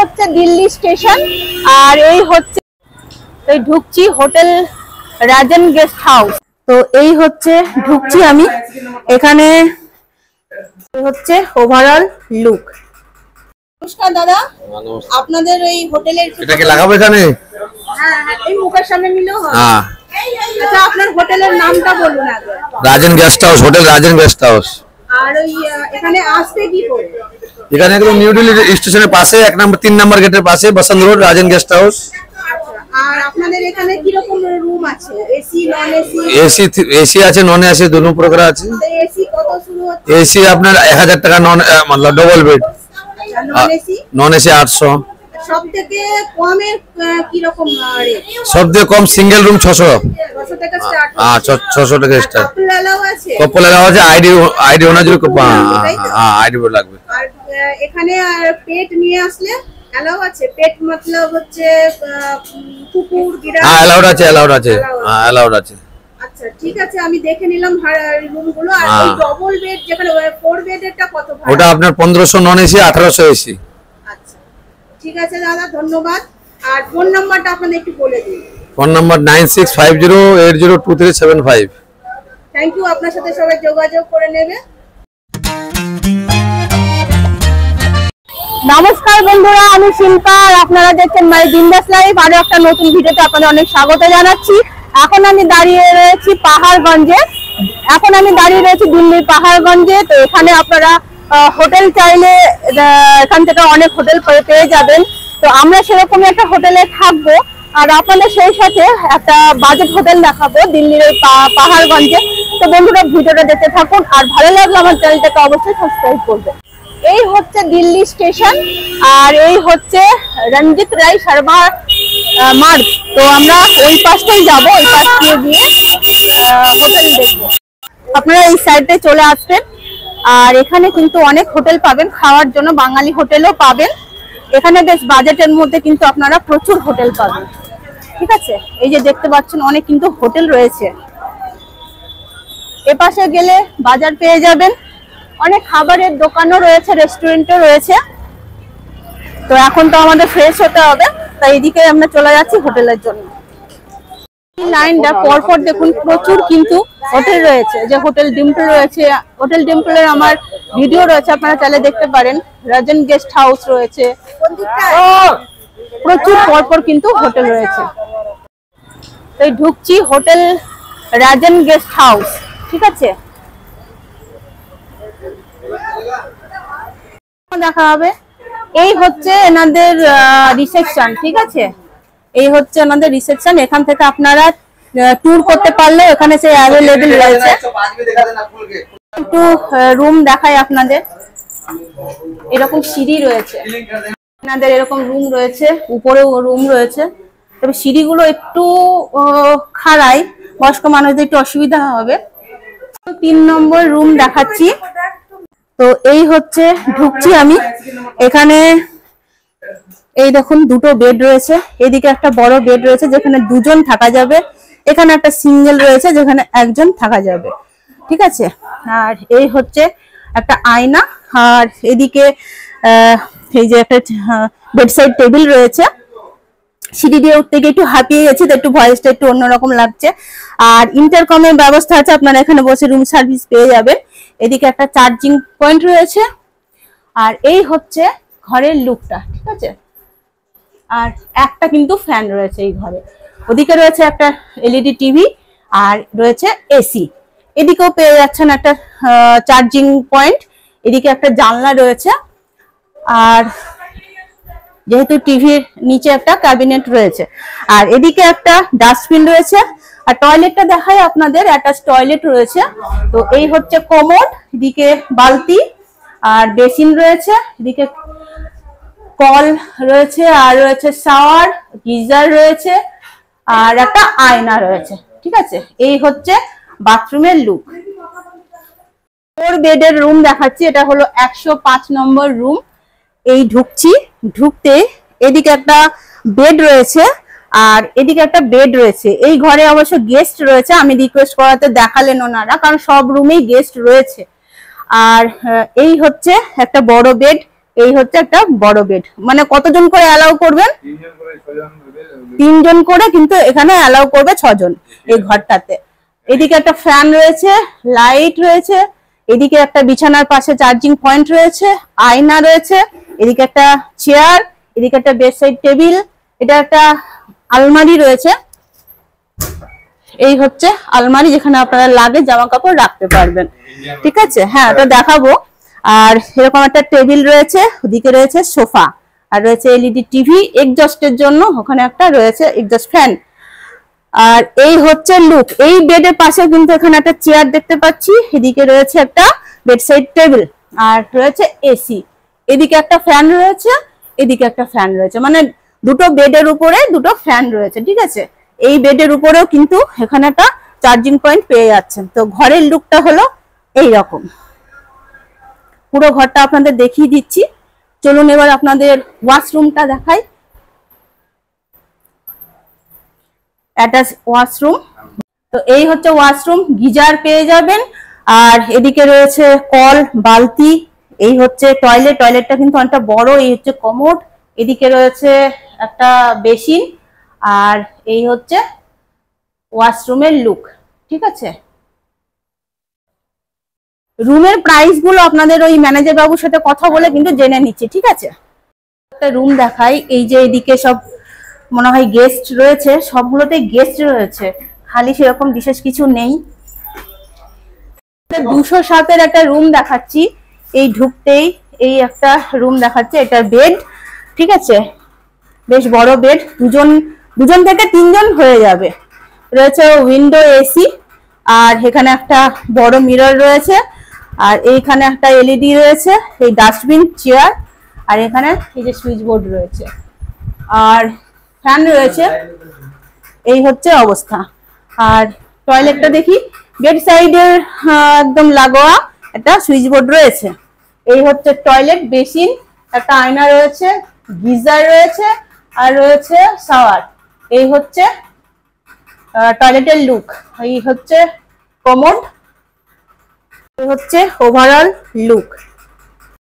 হচ্ছে দিল্লি স্টেশন আর এই হচ্ছে এই ঢুকছি হোটেল রাজন গেস্ট হাউস। তো এই হচ্ছে ঢুকছি আমি এখানে, হচ্ছে ওভারঅল লুক। নমস্কার দাদা, আপনাদের এই হোটেলের এটা কি লাগাবো এখানে? হ্যাঁ হ্যাঁ, এই মুখের সামনে নিলেও হবে। আচ্ছা, আপনার হোটেলের নামটা বলুন আগে। রাজন গেস্ট হাউস, হোটেল রাজন গেস্ট হাউস। আর ওই এখানে আসতে কি করে? এখানে একদম নিউ দিল্লি স্টেশনের পাশে 1 নম্বর 3 নম্বর গেটের পাশে বসন্ত রোড রাজন গেস্ট হাউস। আর আপনাদের এখানে কি রকম রুম আছে? AC non AC? এসি আছে, নন এসি দুটো প্রকার আছে। এসি কত শুরু হচ্ছে? এসি আপনার 1000 টাকা, নন मतलब double bed. Non AC? Non AC 800। সবথেকে কমের কি রকম রেট? সবথেকে কম সিঙ্গেল রুম 600 টাকা স্টার্ট। 600 টাকা স্টার্ট। কাপল এলাও আছে? কাপল এলাও আছে, আইডি ওনার জন্য আইডি বোর্ড লাগবে। আর এখানে আর পেট নিয়ে আসলে এলাও আছে? পেট मतलब হচ্ছে কুকুর বিড়াল? হ্যাঁ এলাউড আছে, এলাউড আছে, হ্যাঁ এলাউড আছে। আচ্ছা ঠিক আছে, আমি দেখে নিলাম রুমগুলো। আর ওই ডবল বেড যেখানে 4 বেডেরটা কত ভাড়া? ওটা আপনার 1500 নন এসি, 1800 এসি। আচ্ছা ঠিক আছে দাদা, ধন্যবাদ। আর ফোন নাম্বারটা আপনাদের একটু বলে দিন। Phone number 9650802375। থ্যাংক ইউ, আপনার সাথে সবাই যোগাযোগ করে নেবে। নমস্কার বন্ধুরা, আমি শিল্পা আর আপনারা দেখছেন মাই বিন্দাস লাইফ। আরো একটা নতুন ভিডিওতে আপনাদের অনেক স্বাগত জানাচ্ছি। এখন আমি দাঁড়িয়ে রয়েছি পাহাড়গঞ্জে। দিল্লির পাহাড়গঞ্জে। তো এখানে আপনারা হোটেল চাইলে এখান থেকে অনেক হোটেল পেয়ে যাবেন। তো আমরা সেরকমই একটা হোটেলে থাকবো আর আপনাদের সেই সাথে একটা বাজেট হোটেল দেখাবো দিল্লির এই পাহাড়গঞ্জে। তো বন্ধুরা ভিডিওটা দেখতে থাকুন, আর ভালো লাগলে আমার চ্যানেলটাকে অবশ্যই সাবস্ক্রাইব করবেন। এই হচ্ছে দিল্লি স্টেশন আর এই হচ্ছে রঞ্জিত রায় শর্মা মার্গ। তো আমরা ওই পাশটাই যাবো, ওই পাশ দিয়ে গিয়ে হোটেল দেখবো। আপনারা এই সাইডে চলে আসবেন আর এখানে কিন্তু অনেক হোটেল পাবেন খাওয়ার জন্য, বাঙালি হোটেলও পাবেন। এখানে বেশ বাজেটের মধ্যে কিন্তু আপনারা প্রচুর হোটেল পাবেন। ঠিক আছে, এই যে দেখতে পাচ্ছেন অনেক কিন্তু হোটেল রয়েছে। এপাশে গেলে বাজার পেয়ে যাবেন, অনেক খাবারের দোকানও রয়েছে, রেস্টুরেন্টও রয়েছে। তো এখন তো আমাদের ফ্রেশ হতে হবে, তাই এদিকে আমরা চলে যাচ্ছি হোটেলের জন্য। এই লাইনটা পরপর দেখুন প্রচুর কিন্তু হোটেল রয়েছে, যে হোটেল ডিম্পল রয়েছে, হোটেল ডিম্পলের আমার ভিডিও রয়েছে, আপনারা চাইলে দেখতে পারেন। রাজন গেস্ট হাউস রয়েছে, প্রচুর পরপর কিন্তু হোটেল রয়েছে। তো ঢুকছি হোটেল রাজন গেস্ট হাউস। ঠিক আছে, দেখা হবে। এই হচ্ছে এনাদের রিসেপশন। ঠিক আছে, এই হচ্ছে ওনাদের রিসেপশন। এখান থেকে আপনারা ট্যুর করতে পারলে এখানে সে অ্যাভেলেবল রয়েছে। একটু রুম দেখাই আপনাদের। এরকম সিঁড়ি রয়েছে, আপনাদের এরকম রুম রয়েছে, উপরেও রুম রয়েছে। তবে সিঁড়িগুলো একটু খাড়াই, বয়স্ক মানুষদের একটু অসুবিধা হবে। 3 নম্বর রুম দেখাচ্ছি। তো এই হচ্ছে ঢুকছি আমি এখানে। এই দেখুন দুটো বেড রয়েছে, এদিকে একটা বড় বেড রয়েছে যেখানে 2 জন থাকা যাবে, এখানে একটা সিঙ্গেল রয়েছে যেখানে 1 জন থাকা যাবে। ঠিক আছে, আর এই হচ্ছে একটা আয়না। আর এদিকে এই যে একটা বেডসাইড টেবিল রয়েছে। সিঁড়ি দিয়ে উঠতে গিয়ে একটু হাঁপিয়ে গেছি, তো একটু ভয়েসটা একটু অন্যরকম লাগছে। আর ইন্টারকমের ব্যবস্থা আছে, আপনারা এখানে বসে রুম সার্ভিস পেয়ে যাবেন। এদিকে একটা চার্জিং পয়েন্ট রয়েছে। আর এই হচ্ছে ঘরের লুকটা। ঠিক আছে, আর একটা কিন্তু ফ্যান রয়েছে এই ঘরে। ওদিকে রয়েছে একটা এলইডি টিভি আর রয়েছে এসি। এদিকেও পেয়ে যাচ্ছেন একটা চার্জিং পয়েন্ট। এদিকে একটা জানলা রয়েছে, আর যেহেতু টিভির নিচে একটা ক্যাবিনেট রয়েছে। আর এদিকে একটা ডাস্টবিন রয়েছে। আর টয়লেটটা দেখাই আপনাদের, অ্যাটাচ টয়লেট রয়েছে। তো এই হচ্ছে কমোড, এদিকে বালতি আর বেসিন রয়েছে, এদিকে কল রয়েছে, আর রয়েছে শাওয়ার, গিজার রয়েছে, আর একটা আয়না রয়েছে। ঠিক আছে, এই হচ্ছে বাথরুমের লুক। 4 বেডের রুম দেখাচ্ছি। এটা হলো 105 নম্বর রুম। এই ঢুকতে এদিকে একটা বেড রয়েছে আর এদিকে একটা বেড রয়েছে। এই ঘরে অবশ্য গেস্ট রয়েছে, আমি রিকোয়েস্ট করাতে দেখালেন ওনারা, কারণ সব রুমেই গেস্ট রয়েছে। আর এই হচ্ছে একটা বড় বেড, এই হচ্ছে একটা বড় বেড, মানে কতজন করে অ্যালাউ করবেন? 3 জন করে, কিন্তু এখানে অ্যালাউ করবে 6 জন এই ঘরটাতে। এদিকে একটা ফ্যান রয়েছে, লাইট রয়েছে, এদিকে একটা বিছানার পাশে চার্জিং পয়েন্ট রয়েছে, আয়না রয়েছে, এদিকে একটা চেয়ার, এদিকে একটা বেডসাইড টেবিল, এটা একটা আলমারি রয়েছে। এই হচ্ছে আলমারি, যেখানে আপনারা লাগে জামা কাপড় রাখতে পারবেন। ঠিক আছে, হ্যাঁ এটা দেখাবো। আর এরকম একটা টেবিল রয়েছে, ওদিকে রয়েছে সোফা, আর রয়েছে এলইডি টিভি, এক্সজস্টের জন্য ওখানে একটা রয়েছে এক্সজস্ট ফ্যান। আর এই হচ্ছে লুক। এই বেডের পাশে কিন্তু এখানে একটা চেয়ার দেখতে পাচ্ছি, এদিকে রয়েছে একটা বেডসাইড টেবিল, আর রয়েছে এসি, এদিকে একটা ফ্যান রয়েছে, এদিকে একটা ফ্যান রয়েছে, মানে দুটো বেডের উপরে দুটো ফ্যান রয়েছে। ঠিক আছে, এই বেডের উপরেও কিন্তু এখানে একটা চার্জিং পয়েন্ট পেয়ে যাচ্ছেন। তো ঘরের লুকটা হলো এই রকম। পুরো ঘরটা আপনাদের দেখিয়ে দিচ্ছি। চলুন এবার আপনাদের ওয়াশরুমটা দেখাই। Attach washroom. তো এই হচ্ছে ওয়াশরুম, গিজার পেয়ে যাবেন, আর এদিকে রয়েছে কল, বালতি। এই হচ্ছে টয়লেট, টয়লেটটা কিন্তু অনেকটা বড়। এই হচ্ছে কমোড, এদিকে রয়েছে একটা বেসিন, আর এই হচ্ছে ওয়াশরুমের লুক। ঠিক আছে, রুমের প্রাইস গুলো আপনাদের ওই ম্যানেজার বাবুর সাথে কথা বলে কিন্তু জেনে নিচ্ছি। ঠিক আছে, একটা রুম দেখাই। এই যে এদিকে সব মনে হয় গেস্ট রয়েছে, সবগুলোতে গেস্ট রয়েছে, খালি সেরকম বিশেষ কিছু নেই। 207-এর একটা রুম দেখাচ্ছি। এই ঢুকতেই এই একটা রুম দেখাচ্ছে, এটা বেড। ঠিক আছে, বেশ বড় বেড, দুজন থেকে 3 জন হয়ে যাবে। রয়েছে উইন্ডো এসি, আর এখানে একটা বড় মিরর রয়েছে, আর এইখানে একটা এলইডি রয়েছে, এই ডাস্টবিন, চেয়ার, আর এখানে এই যে সুইচ বোর্ড রয়েছে, আর ফ্যান রয়েছে। এই হচ্ছে অবস্থা। আর টয়লেটটা দেখি, বেড সাইডের একদম লাগোয়া একটা সুইচ বোর্ড রয়েছে। এই হচ্ছে টয়লেট, বেসিন, একটা আয়না রয়েছে, গিজার রয়েছে, আর রয়েছে শাওয়ার। এই হচ্ছে টয়লেটের লুক। এই হচ্ছে কমোড, এই হচ্ছে ওভারঅল লুক।